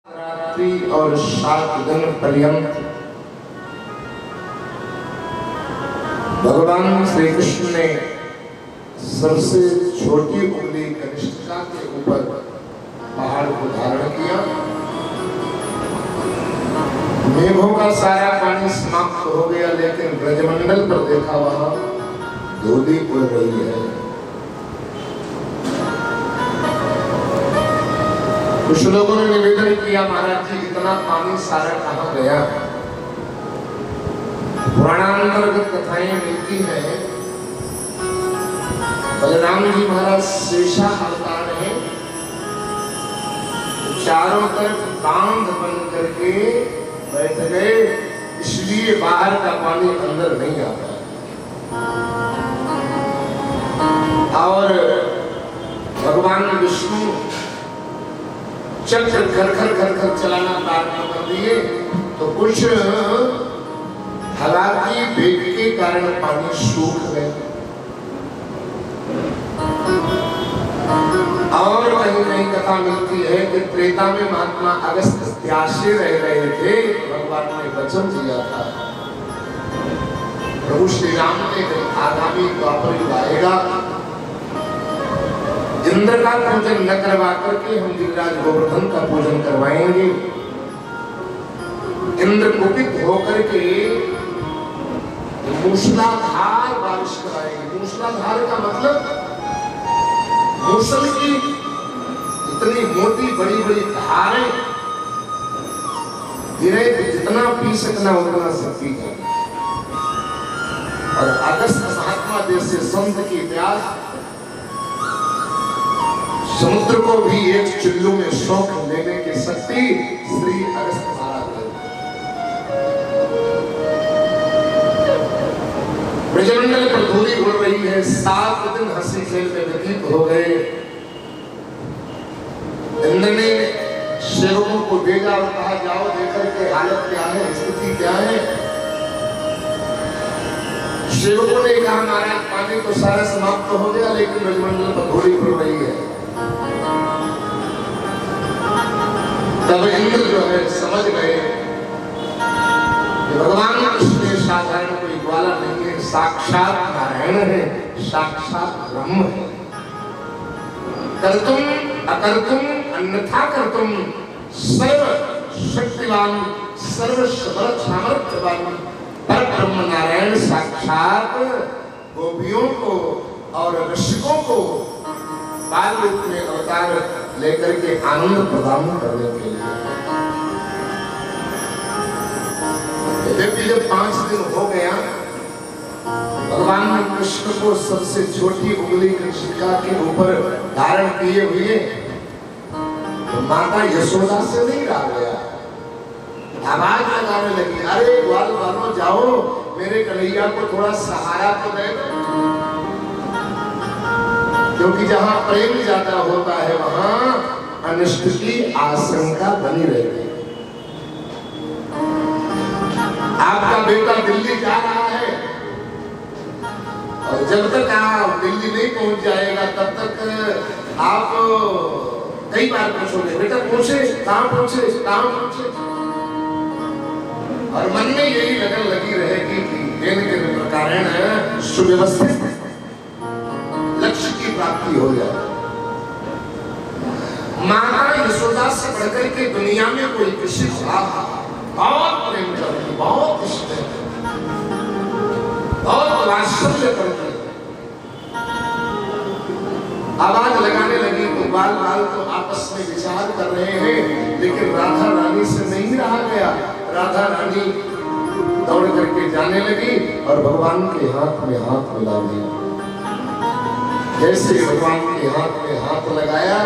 रात्रि और 7 दिन पर्यंत भगवान श्री कृष्ण ने सबसे छोटी उंगली कनिष्ठिका के ऊपर पहाड़ को धारण किया। मेघों का सारा पानी समाप्त हो गया, लेकिन ब्रजमंडल पर देखा वहां धूली उड़ रही है। कुछ लोगों ने निवेदन किया, महाराज जी इतना पानी सारा कहाँ गया? पुराणांतर्गत कथाएं मिलती हैं, बलराम जी महाराज शेषा अवतार है, चारों तरफ बांध बन करके बैठ गए, इसलिए बाहर का पानी अंदर नहीं आता। और भगवान विष्णु चक्र घर चलाना प्रारंभ कर दिए, तो कुछ हवा की वेग के कारण पानी सूख गए। और कहीं कहीं कथा मिलती है कि त्रेता में महात्मा अगस्त्य प्यासे रह रहे थे, भगवान ने वचन दिया था, प्रभु श्री राम ने आगामी द्वापर युग आएगा, इंद्र का पूजन न करवा करके हम गिरिराज गोवर्धन का पूजन करवाएंगे। इंद्र कुपित होकर के मूसलाधार बारिश कराएंगे। मूसलाधार का मतलब मूसल की इतनी मोटी बड़ी बड़ी धारें गिरे, जितना पी सकना उतना सब पी जाए। और अगस्त महात्मा जैसे संत की प्यास समुद्र को भी एक चुल्लू में शौक लेने की शक्ति श्री अगस्त महाराज है। ब्रजमंडल पर धूली उड़ रही है, 7 दिन हंसी खेल में व्यतीत हो गए। इंद्र ने सेवकों को भेजा और कहा, जाओ देखकर के हालत क्या है, स्थिति क्या है। सेवकों ने कहा, महाराज पानी तो सारा समाप्त हो गया, लेकिन ब्रजमंडल पर धूली उड़ रही है। तब इंद्र जो है समझ गए कि भगवान कृष्ण साधारण कोई ग्वाला नहीं है, साक्षात नारायण है, साक्षात ब्रह्म है। कर्तुम अकर्तुम अन्यथा कर्तुम सर्व शक्तिवान सर्व सामर्थ्यवान पर ब्रह्म नारायण साक्षात गोपियों को और ऋषिकों को बाल रूप में अवतार लेकर के आनंद प्रदान करने के लिए। जब 5 दिन हो गया, भगवान ने कृष्ण को सबसे छोटी उंगली कनिष्ठिका के ऊपर धारण किए हुए, तो माता यशोदा से नहीं रहा गया, आवाज लगाने लगी, अरे ग्वाल वालों जाओ, मेरे कन्हैया को थोड़ा सहारा तो दे। क्योंकि जहां प्रेम ज्यादा होता है वहां अनिष्ट की आशंका बनी रहती है। आपका बेटा दिल्ली जा रहा है, और जब तक आप दिल्ली नहीं पहुंच जाएगा तब तक आप कई बार पूछोगे, बेटा पहुंचे कहां पहुंचे कहां पहुंचे, और मन में यही लगन लगी रहेगी कि कारण सुव्यवस्थित लक्ष्य की प्राप्ति हो जाए। माता यशोदा से बढ़कर के दुनिया में कोई किसी से बहुत प्रेम करती, बहुत इष्ट है, बहुत वात्सल्य करती। आवाज लगाने लगी तो बाल बाल तो आपस में विचार कर रहे हैं, लेकिन राधा रानी से नहीं रहा गया। राधा रानी दौड़ करके जाने लगी और भगवान के हाथ में हाथ मिला दिया। जैसे भगवान के हाथ में हाथ लगाया,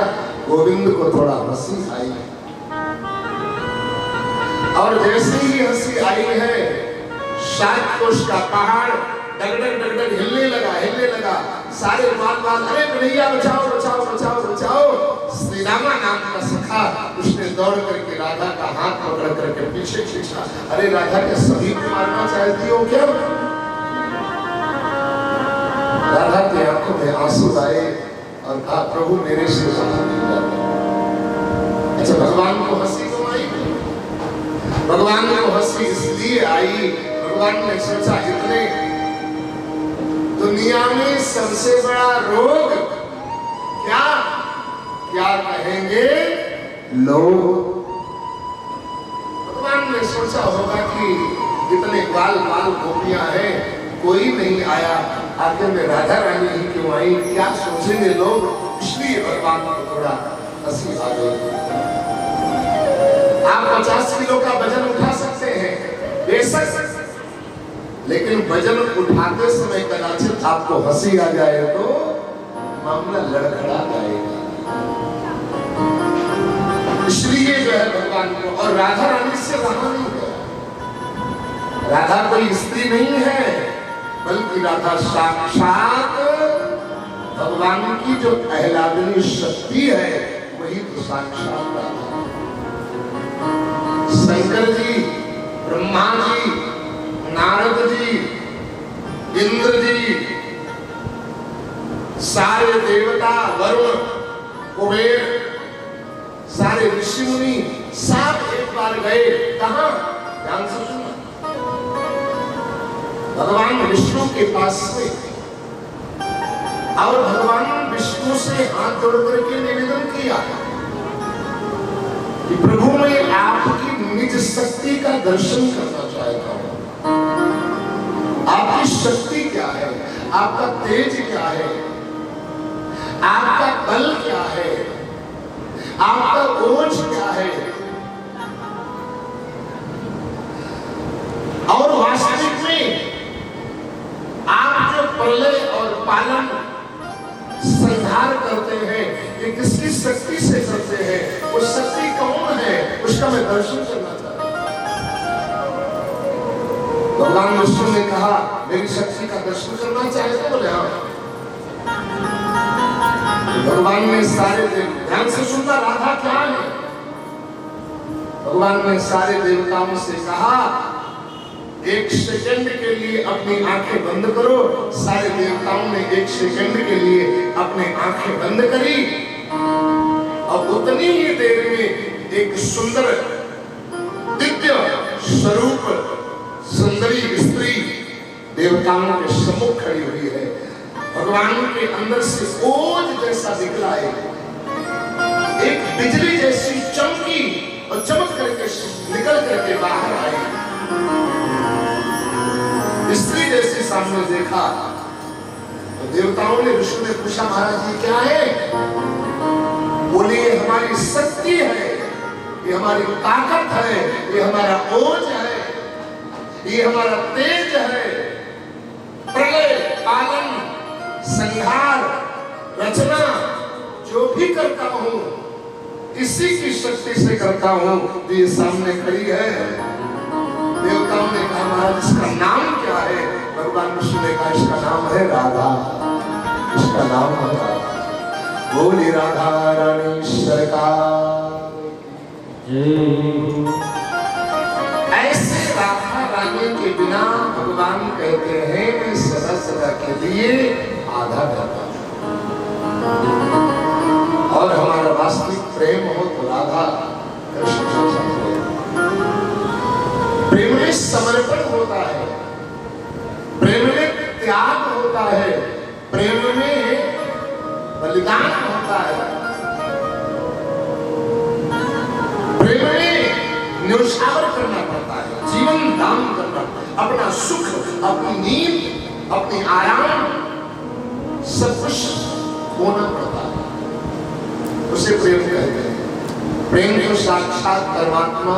गोविंद को थोड़ा हंसी आई, और जैसे ही हंसी आई है, 7 कोष का पहाड़ डगडग हिलने लगा। सारे बाल अरे कन्हैया बचाओ बचाओ बचाओ बचाओ। श्री रामा नाम का सखा उसने दौड़ करके राधा का हाथ पकड़ करके पीछे खींचा। अरे राधा के सभी को मारना चाहती हो क्या? राधा की आंखों में आंसू आए और कहा, प्रभु मेरे से अच्छा भगवान को हंसी तो भगवान को हंसी इसलिए आई, भगवान ने सोचा इतने दुनिया में सबसे बड़ा रोग क्या क्या कहेंगे लोग। भगवान ने सोचा होगा कि इतने बाल बाल गोपियां हैं, कोई नहीं आया, आखिर में राधा रानी ही क्यों आई, क्या सोचेंगे लोग, इसलिए भगवान को थोड़ा हंसी आ गई। आप 50 किलो का वजन उठा सकते हैं बेशक, लेकिन वजन उठाते समय कदाचित आपको हंसी आ जाए तो मामला लड़खड़ा जाएगा। इसलिए जो है भगवान को, और राधा रानी से रहा नहीं गया। राधा कोई स्त्री नहीं है, बल्कि राधा साक्षात भगवान की जो आह्लादनी शक्ति है वही तो साक्षात राधा। शंकर जी, ब्रह्मा जी, नारद जी, इंद्र जी, सारे देवता, वरुण, कुबेर, सारे ऋषि मुनि सब एक बार गए कहां, ध्यान से सुनना, भगवान विष्णु के पास में, और भगवान विष्णु से हाथ जोड़ करके निवेदन किया कि प्रभु मैं आपकी निज शक्ति का दर्शन करना चाहता हूं। आपकी शक्ति क्या है, आपका तेज क्या है, आपका बल क्या है, आपका ओज क्या है, और वास्तविक में आप जो प्रलय और पालन संहार करते हैं ये किसकी शक्ति से करते हैं, वो शक्ति कौन है, उसका मैं दर्शन करना चाहता हूं। भगवान विष्णु ने कहा मेरी शक्ति का दर्शन करना चाहते, बोले हाँ। भगवान ने सारे ध्यान से सुनना, राधा क्या है, भगवान ने सारे देवताओं से कहा एक सेकंड के लिए अपनी आंखें बंद करो। सारे देवताओं ने एक सेकंड के लिए अपनी आंखें बंद करी, और उतनी ही देर में एक सुंदर दिव्य स्वरूप सुंदरी स्त्री देवताओं के सम्मुख खड़ी हुई है। भगवान के अंदर से ओज जैसा निकला है, एक बिजली जैसी चमकी और चमक करके निकल करके बाहर आई, स्त्री जैसी सामने देखा। तो देवताओं ने, विष्णु ने पूछा महाराज जी क्या है, बोले ये हमारी शक्ति है, ये हमारी ताकत है, ये हमारा ओज है, ये हमारा तेज है, प्रलय पालन संहार रचना जो भी करता हूं इसी की शक्ति से करता हूं। तो ये सामने खड़ी है। देवताओं ने कहा महाराज इसका नाम क्या है, भगवान विष्णु ने कहा इसका नाम है राधा, इसका नाम है राधा। बोली राधा रानी सरकार ऐसे राधा रानी के बिना भगवान कहते हैं सदा सदा के लिए आधा घंटा, और हमारा वास्तविक प्रेम हो तो राधा कृष्ण से समझे। प्रेम में समर्पण होता है, प्रेम में त्याग होता है, प्रेम में बलिदान होता है, प्रेम में न्यौछावर करना पड़ता है, जीवन दान करना, अपना सुख, अपनी नींद, अपनी आराम सब कुछ होना पड़ता है, उसे प्रेम कहते हैं। प्रेम जो साक्षात परमात्मा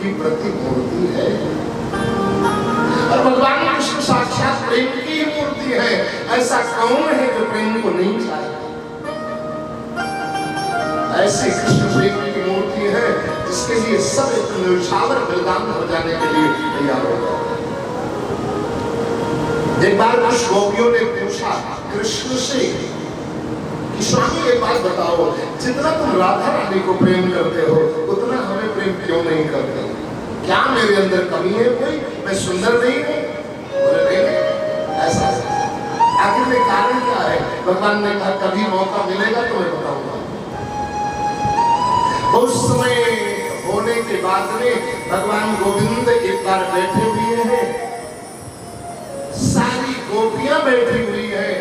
की प्रतिमूर्ति है, और भगवान कृष्ण साक्षात प्रेम की ही मूर्ति है। ऐसा कौन है जो प्रेम को नहीं चाहता? ऐसे कृष्ण प्रेम की मूर्ति है जिसके लिए सब एक न्यौछावर बलिदान हो जाने के लिए तैयार हो जाते हैं। एक बार कुछ गोपियों ने पूछा कृष्ण से कि स्वामी एक बात बताओ, जितना तुम राधा रानी को प्रेम करते हो उतना हमें प्रेम क्यों नहीं करते? क्या मेरे अंदर कमी है कोई? मैं सुंदर नहीं हूँ? बोले नहीं, ऐसा आखिर में कारण क्या है? भगवान ने कहा कभी मौका मिलेगा तो मैं बताऊंगा। उस समय होने के बाद में भगवान गोविंद एक बार बैठे हुए हैं, सारी गोपियां बैठी हुई है,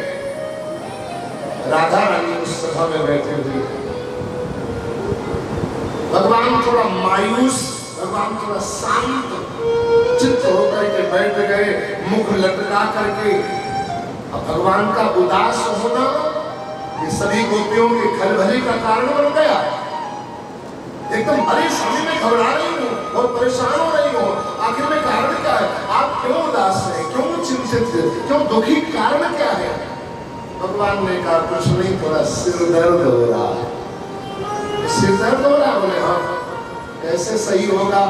राधा रानी उस सभा में बैठे हुए हैं। भगवान थोड़ा मायूस, भगवान थोड़ा शांत चित्त होकर के बैठ गए, मुख लटका करके। अब भगवान का उदास होना ये सभी गोपियों के खलबली का कारण बन गया। एकदम अरे स्वामी मैं घबरा रही हूँ, बहुत परेशान हो रही हूँ, आखिर में कारण क्या है? आप क्यों उदास हैं, क्यों चिंतित हैं, क्यों दुखी, कारण क्या है? भगवान ने कहा कुछ नहीं, थोड़ा सिर दर्द हो रहा है। सिर दर्द हो रहा है? बोले हाँ। कैसे सही होगा?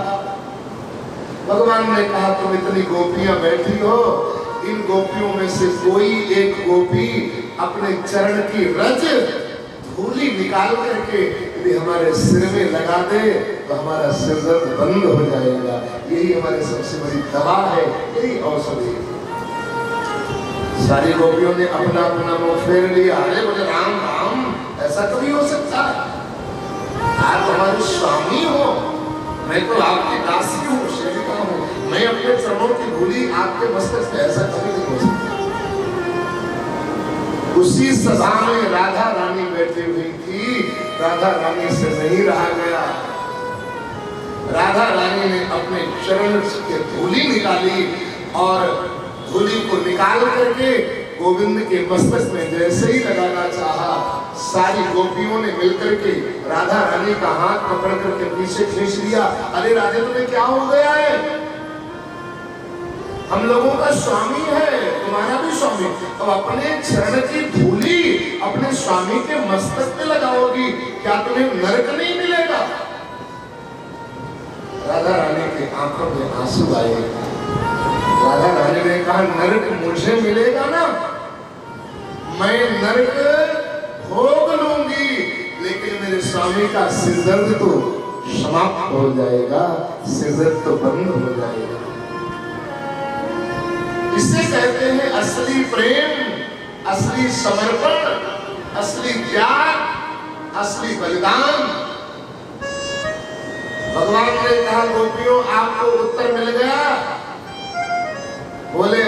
भगवान ने कहा तुम इतनी गोपियां बैठी हो, इन गोपियों में से कोई एक गोपी अपने चरण की रज धूली निकाल करके यदि हमारे सिर में लगा दे तो हमारा सिर दर्द बंद हो जाएगा। यही हमारी सबसे बड़ी दवा है, यही औषधि। सारी गोपियों ने अपना अपना मुंह फेर लिया। अरे बोले राम राम, ऐसा कभी हो सकता है? आप हमारे स्वामी हो, मैं तो आपकी दासी हूँ, सेविका हूँ, मैं अपने चरणों की धूली आपके मस्तक पे, ऐसा कभी नहीं हो सकता। उसी सभा में राधा रानी बैठी हुई थी, राधा रानी से नहीं रहा गया। राधा रानी ने अपने चरण के धूली निकाली और धूली को निकाल करके गोविंद के मस्तक में जैसे ही लगाना चाहा, सारी गोपियों ने मिलकर के राधा रानी का हाथ पकड़ करके पीछे खींच लिया। अरे राधे तुम्हें क्या हो गया है? हम लोगों का स्वामी है, तुम्हारा भी स्वामी, अब अपने चरण की धूली अपने स्वामी के मस्तक पे लगाओगी, क्या तुम्हें नरक नहीं मिलेगा? राधा रानी के आंखों में आंसू आए। राधा रानी ने कहा नरक मुझे मिलेगा ना, मैं नरक भोग लूंगी, लेकिन मेरे स्वामी का सिर दर्द तो समाप्त हो जाएगा, सिर दर्द तो बंद हो जाएगा। इसे कहते हैं असली प्रेम, असली समर्पण, असली त्याग, असली बलिदान। भगवान ने कहा गोपियों आपको उत्तर मिल गया? बोले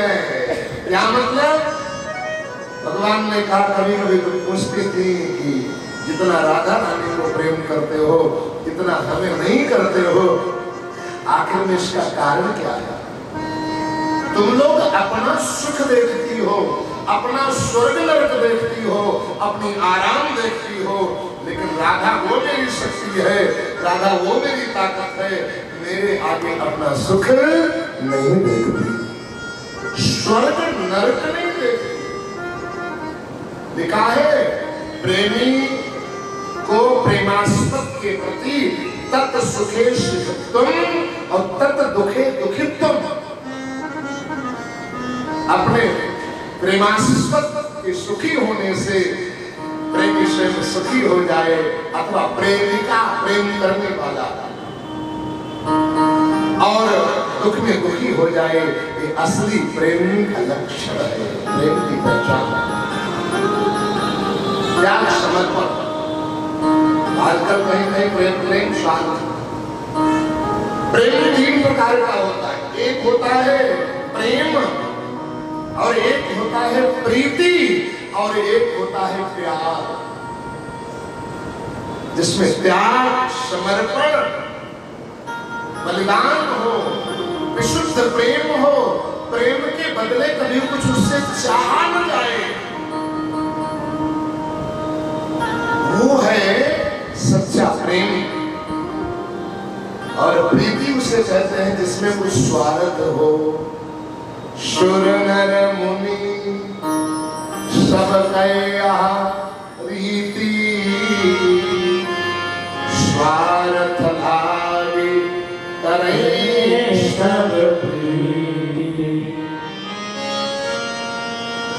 क्या मतलब? भगवान ने कहा कभी कभी तुम पूछती थी कि जितना राधा रानी को प्रेम करते हो इतना हमें नहीं करते हो, आखिर में इसका कारण क्या है? तुम लोग अपना सुख देखती हो, अपना स्वर्ग नरक देखती हो, अपनी आराम देखती हो, लेकिन राधा वो मेरी शक्ति है, राधा वो मेरी ताकत है, मेरे आगे अपना सुख नहीं देखती, स्वर्ग नरक नहीं देखती। लिखा है प्रेमी को प्रेमास्पद के प्रति तत् सुखे सुखित्वम और तत् दुखे दुखित्वम। अपने प्रेमास्पद के सुखी होने से प्रेमी स्वयं सुखी हो जाए अथवा प्रेमिका प्रेम करने वाला और दुख में दुखी हो जाए, ये असली प्रेम का लक्षण है, प्रेम की पहचान है। त्याग समर्पण। आजकल कहीं कहीं प्रेम प्रेम शांत। प्रेम 3 प्रकार का होता है, एक होता है प्रेम और एक होता है प्रीति और एक होता है प्यार, जिसमें त्याग समर्पण बलिदान हो, विशुद्ध प्रेम हो, प्रेम के बदले कभी कुछ उससे चाहा न जाए, वो है सच्चा प्रेम। और प्रीति उसे कहते हैं जिसमें कुछ स्वार्थ हो। सुर नर मुनि सब कया रीति, स्वार्थ भावी करे सब प्रीति।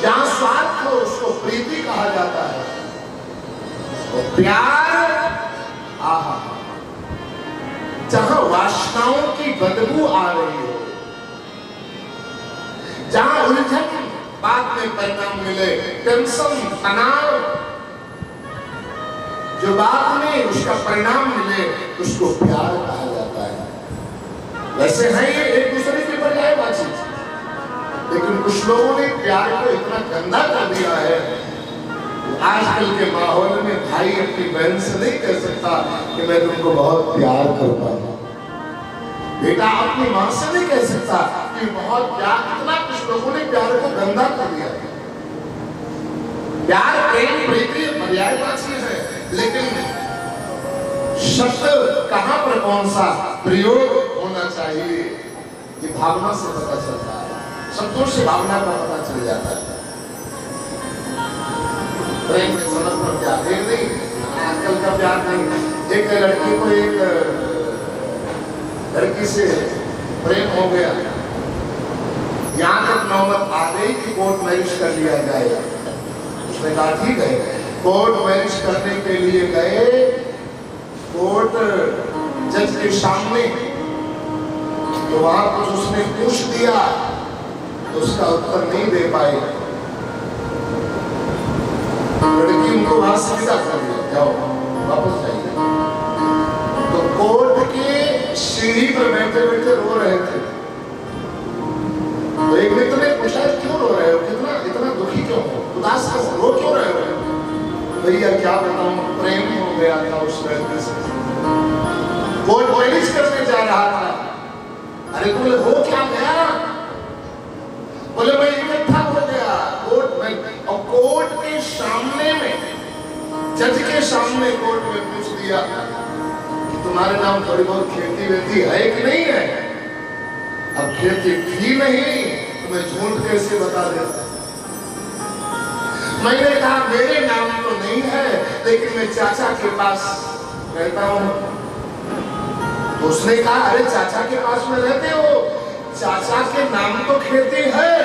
जहाँ स्वार्थ हो उसको प्रीति कहा जाता है। और प्यार आहा, जहाँ वासनाओं की बदबू आ रही हो, जहाँ उलझन बाद में परिणाम मिले, टेंशन तनाव जो बाद में उसका परिणाम मिले उसको प्यार कहा जाता है। वैसे है ये एक दूसरे के पर्यायवाची, लेकिन कुछ लोगों ने प्यार को इतना गंदा कर दिया है। आजकल के माहौल में भाई अपनी बहन से नहीं कह सकता कि मैं तुमको बहुत प्यार करता हूं, बेटा अपनी मां से नहीं कह सकता कि बहुत प्यार। इतना कुछ लोगों ने प्यार को गंदा कर दिया है। प्यार प्रेम प्रीति पर्यायवाची है, लेकिन शब्द कहां पर कौन सा प्रयोग होना चाहिए ये भावना से पता चलता है। शब्दों से भावना का पता चल जाता है। प्रेम में समर्पण प्यार नहीं, आजकल का प्यार नहीं। एक लड़की को एक लड़की से प्रेम हो गया, यहाँ तक नौबत आ गई कि कोर्ट मैरिज कर लिया जाएगा। उसने कहा ठीक है, कोर्ट मैरिज करने के लिए गए। कोर्ट जज के सामने तो वहां कुछ उसने पूछ दिया तो उसका उत्तर नहीं दे पाए। लड़की उनको वहां से विदा कर दिया, जाओ वापस जाइए। तो कोर्ट के सीढ़ी पर बैठे बैठे रो रहे थे। तो एक मित्र ने पूछा क्यों रो रहे हो, कितना इतना दुखी क्यों हो, उदास क्यों हो, रो क्यों रहे हो? भैया क्या बताऊं, प्रेम हो गया था उस लड़के से, कोर्ट मैरिज करने जा रहा था। अरे बोले हो क्या गया? बोले मैं इकट्ठा हो गया कोर्ट में, और कोर्ट के सामने में, जज के सामने कोर्ट में पूछ दिया कि तुम्हारे नाम थोड़ी बहुत खेती वेती है कि नहीं है? अब खेती थी नहीं तो मैं झूठ कैसे बता देता? मैंने कहा मेरे नाम तो नहीं है, लेकिन मैं चाचा के पास रहता हूँ। उसने कहा अरे चाचा के पास में रहते हो, चाचा के नाम तो खेती है,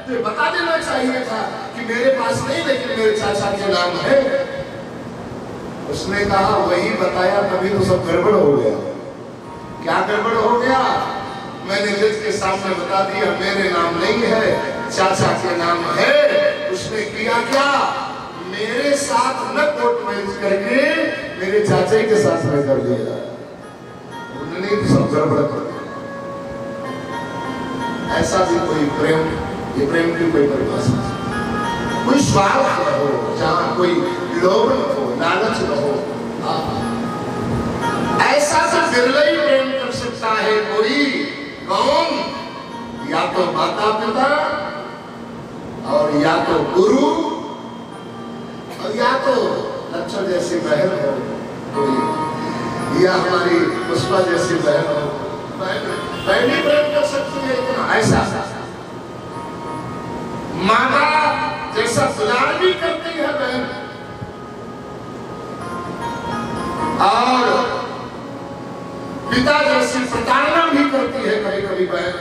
तो बता देना चाहिए था कि मेरे पास नहीं लेकिन मेरे चाचा के नाम है। उसने कहा वही बताया तभी तो सब गड़बड़ हो गया। क्या गड़बड़ हो गया? मैंने जज के सामने बता दिया मेरे नाम नहीं है, चाचा के नाम है। उसने किया क्या? मेरे साथ न कोर्ट मैरिज करके मेरे चाचा के साथ में कर दिया। उन्होंने सब गड़बड़ कर दिया। ऐसा भी कोई प्रेम, ये प्रेम की कोई परिभाषा, कोई स्वार्थ न हो, जहां कोई लोभ न हो, लालच न हो। ऐसा तो बिरला ही प्रेम कर सकता है कोई। कौन? या तो माता पिता, और या तो गुरु, और या तो लक्ष्मण जैसी बहन हो कोई, या हमारी पुष्पा जैसी बहन हो। बहन भी प्रेम कर सकती है इतना। ऐसा माता जैसा दुलार भी करती है बहन, और पिता जैसी प्रताड़ना भी करती है कभी कभी बहन,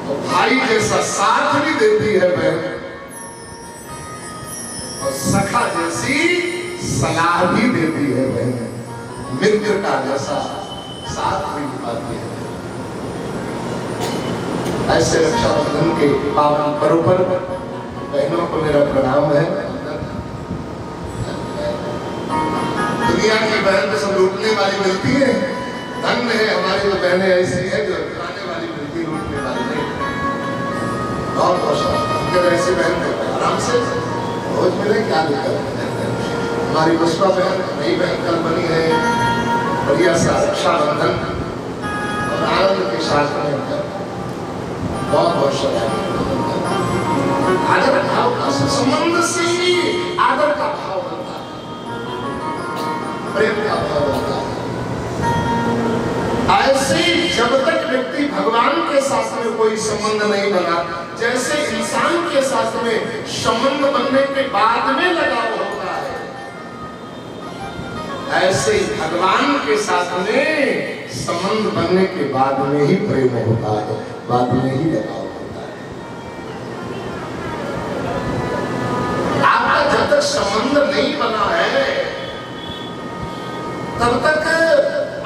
और भाई जैसा साथ भी देती है बहन, और सखा जैसी सलाह भी देती है बहन, मित्र का जैसा साथ भी निभाती है। ऐसे रक्षाबंधन के पावन पर्व पर बहनों को मेरा प्रणाम है। दुनिया की बहन तो सब लूटने वाली मिलती है, धन्य है हमारी तो बहनें ऐसी है जो लुटाने वाली मिलती, लूटने वाली नहीं। बहुत बहुत ऐसी बहन है आराम से रोज मिले, क्या दिक्कत है। हमारी पुष्पा बहन नई बहन कल बनी है, बढ़िया सा रक्षाबंधन और आनंद के साथ में बहुत बहुत शुभकामनाएं। आदर भाव का संबंध से ही आदर का भाव बनता है, प्रेम का भाव बनता है। ऐसे जब तक व्यक्ति भगवान के साथ में कोई संबंध नहीं बना, जैसे इंसान के साथ में संबंध बनने के बाद में लगाव होता है, ऐसे भगवान के साथ में संबंध बनने के बाद में ही प्रेम होता है, बाद में ही लगाव होता है। आपका जब तक संबंध नहीं बना है तब तक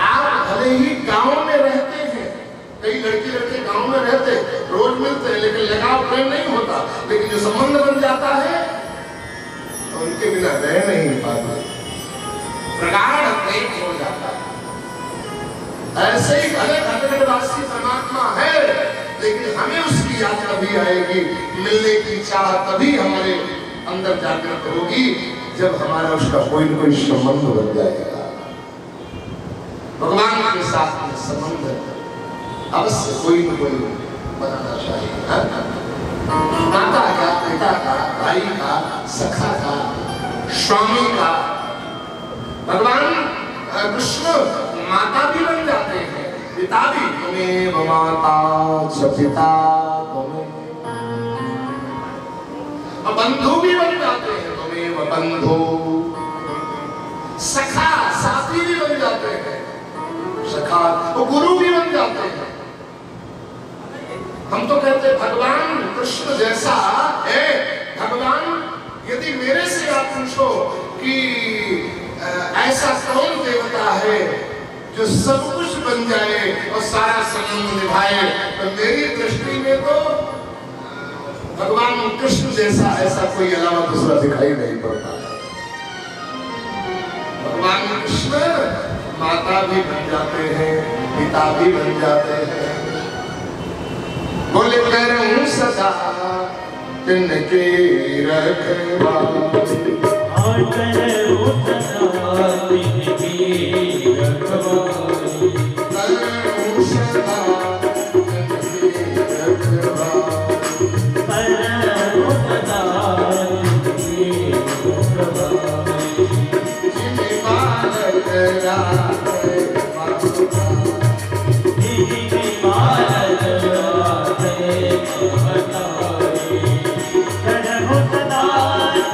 आप भले ही गांव में रहते हैं, कई लड़के गांव में रहते रोज मिलते हैं, लेकिन लगाव प्रेम नहीं होता। लेकिन जो संबंध बन जाता है तो उनके बिना रह नहीं पाते, प्रगाढ़ प्रेम हो जाता है। ऐसे ही भले खटखटवासी परमात्मा है, लेकिन हमें उसकी याद तभी आएगी, मिलने की चाह तभी हमारे अंदर जागृत होगी जब हमारा उसका कोई न कोई संबंध बन जाएगा। भगवान के साथ में संबंध अवश्य कोई न कोई बनाना चाहिए। माता का, पिता का, भाई का, सखा का, स्वामी का। भगवान कृष्ण माता भी बन जाते हैं, पिता भी। तुम्हें माता च पिता तुम्हें, बंधु भी बन जाते हैं, तुम्हें बंधु। सखा साथी भी बन जाते हैं, सखा वो गुरु भी बन जाते हैं। हम तो कहते भगवान कृष्ण जैसा है। भगवान यदि मेरे से आप पूछो कि ऐसा कौन देवता है जो सब कुछ बन जाए और सारा संबंध निभाए, तो मेरी दृष्टि में तो भगवान कृष्ण जैसा ऐसा कोई अलावा दूसरा दिखाई नहीं पड़ता है। भगवान कृष्ण माता भी बन जाते हैं, पिता भी बन जाते हैं। बोले करूं सदा तिनके रखवाली, करूं सदा तिनके रखवाली, करूं सदा तिनके रखवाली, करूं सदा तिनके रखवाली। जिन्हें बालक राखे माता, जिन्हें बालक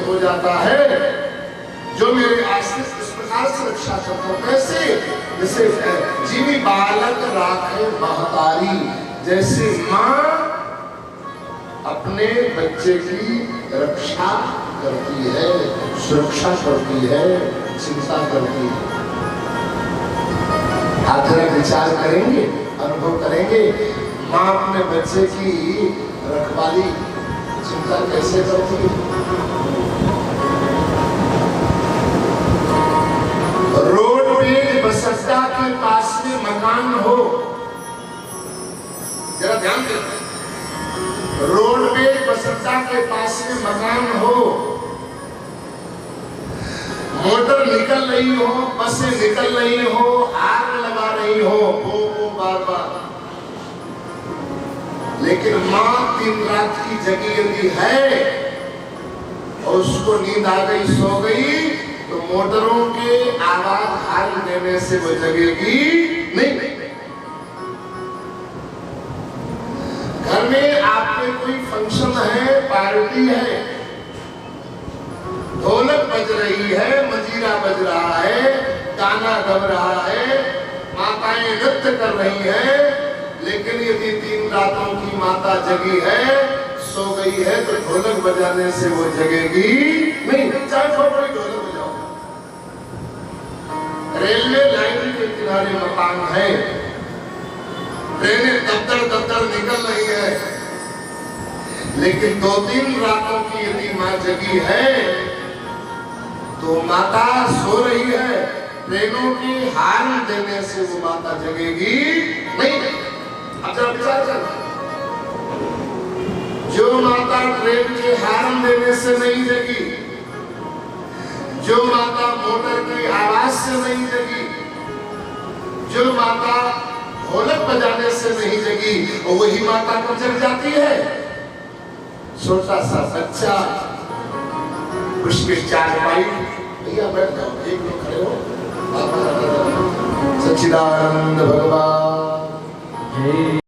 हो जाता है, जो मेरे आश्रित इस प्रकार से रक्षा करता हूं। कैसे? जैसे जीवी बालक राखे महतारी, जैसे माँ अपने बच्चे की रक्षा करती है, सुरक्षा करती है, चिंता करती है। आप जरा विचार करेंगे, अनुभव करेंगे, माँ अपने बच्चे की रखवाली चिंता कैसे करती है। रोडवेज बस अड्डा के पास में मकान हो, जरा ध्यान दें, रोडवेज बस अड्डा के पास में मकान हो, मोटर निकल रही हो, बसें निकल रही हो, आग लगा रही हो, वो बार बार, लेकिन माँ दिन रात की जगी यदि है और उसको नींद आ गई, सो गई, तो मोटरों के आवाज हाल देने से वो जगेगी नहीं। घर में आपके कोई फंक्शन है, पार्टी है, ढोलक बज रही है, मजीरा बज रहा है, गाना गब रहा है, माताएं नृत्य कर रही हैं, लेकिन यदि 3 रातों की माता जगी है, सो गई है, तो ढोलक बजाने से वो जगेगी नहीं। चाहे छोटी ढोलक बजाओ। रेलवे लाइन के किनारे मकान है, ट्रेनें दबदर निकल रही है, लेकिन 2-3 रातों की यदि माँ जगी है, तो माता सो रही है, ट्रेनों की हार्न देने से वो माता जगेगी नहीं। अब जरा विचार कर, जो माता ट्रेन के हार्न देने से नहीं जगी, जो माता मोटर की आवाज से नहीं जगी, जो माता ढोलक बजाने से नहीं जगी, और वही माता कब जग जाती है? छोटा सा बच्चा उसके चारपाई, भैया बैठ जाओ, एक लोग खड़े हो, सच्चिदानंद भगवान।